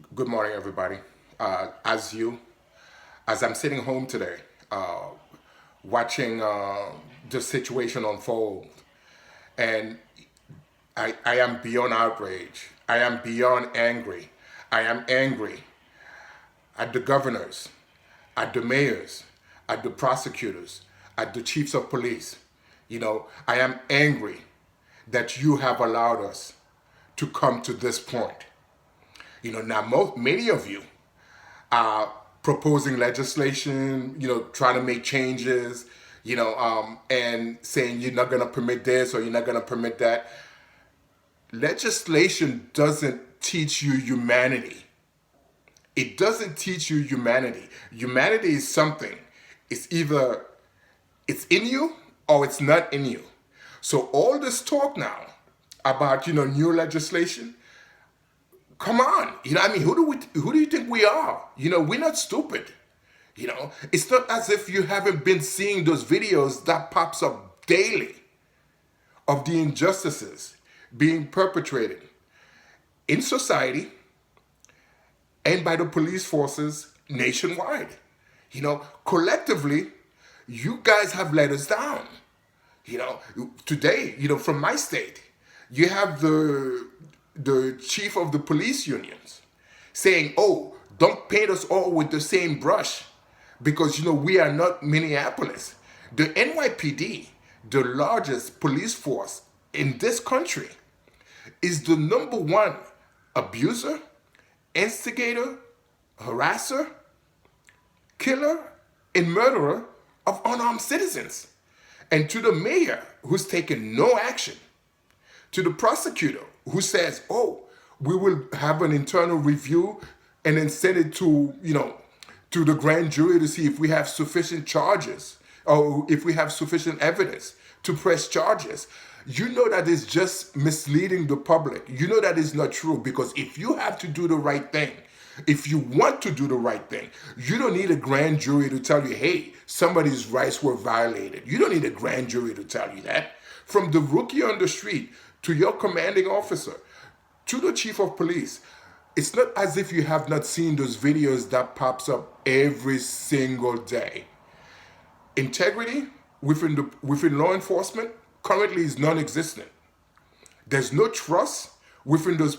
Good morning, everybody. As I'm sitting home today, watching the situation unfold, and I am beyond outrage. I am beyond angry. I am angry at the governors, at the mayors, at the prosecutors, at the chiefs of police. I am angry that you have allowed us to come to this point. Now many of you are proposing legislation, trying to make changes, and saying you're not going to permit this or you're not going to permit that. Legislation doesn't teach you humanity. It doesn't teach you humanity. Humanity is something. It's either it's in you or it's not in you. So all this talk now about new legislation, come on. Who do you think we are? We're not stupid. It's not as if you haven't been seeing those videos that pops up daily of the injustices being perpetrated in society and by the police forces nationwide. Collectively, you guys have let us down. Today, from my state, you have the chief of the police unions saying, "Oh, don't paint us all with the same brush because we are not Minneapolis." The NYPD, the largest police force in this country, is the number one abuser, instigator, harasser, killer, and murderer of unarmed citizens. And to the mayor, who's taken no action, to the prosecutor, who says, "Oh, we will have an internal review and then send it to the grand jury to see if we have sufficient charges or if we have sufficient evidence to press charges." That is just misleading the public. That is not true, because if you have to do the right thing, if you want to do the right thing, you don't need a grand jury to tell you, hey, somebody's rights were violated. You don't need a grand jury to tell you that. From the rookie on the street to your commanding officer to the chief of police, it's not as if you have not seen those videos that pops up every single day. Integrity within law enforcement currently is non-existent. There's no trust within those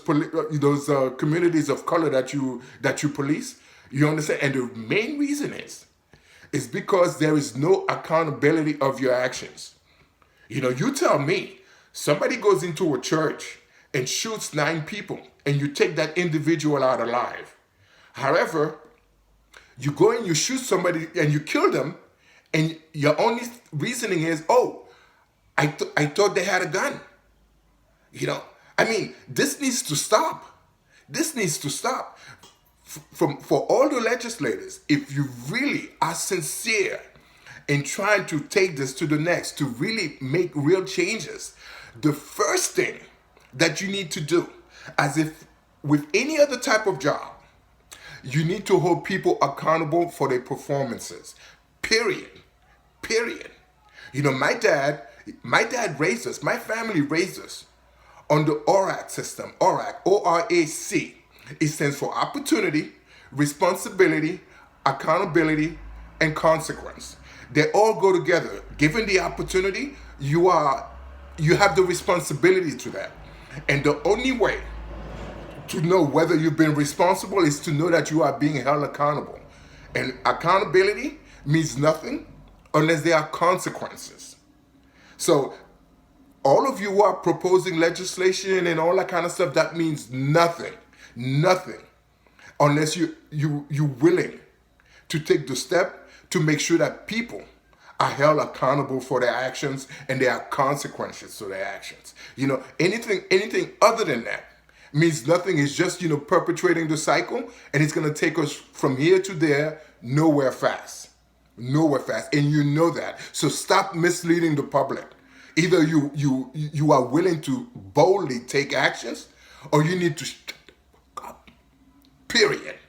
communities of color that you police. You understand? And the main reason is because there is no accountability of your actions. You tell me somebody goes into a church and shoots 9 people and you take that individual out alive. However, you go and you shoot somebody and you kill them, and your only reasoning is, "Oh, I thought they had a gun." This needs to stop. This needs to stop. For all the legislators, if you really are sincere in trying to take this to the next, to really make real changes, the first thing that you need to do, as if with any other type of job, you need to hold people accountable for their performances. Period. Period. My dad raised us, my family raised us on the ORAC system. ORAC, ORAC. It stands for opportunity, responsibility, accountability, and consequence. They all go together. Given the opportunity, you have the responsibility to that. And the only way to know whether you've been responsible is to know that you are being held accountable. And accountability means nothing unless there are consequences. So all of you who are proposing legislation and all that kind of stuff, that means nothing. Nothing. Unless you're willing to take the step to make sure that people are held accountable for their actions and there are consequences to their actions. Anything other than that means nothing. It's just, perpetuating the cycle, and it's going to take us from here to there, nowhere fast. Nowhere fast. And you know that. So stop misleading the public. Either you are willing to boldly take actions, or you need to stop. Period.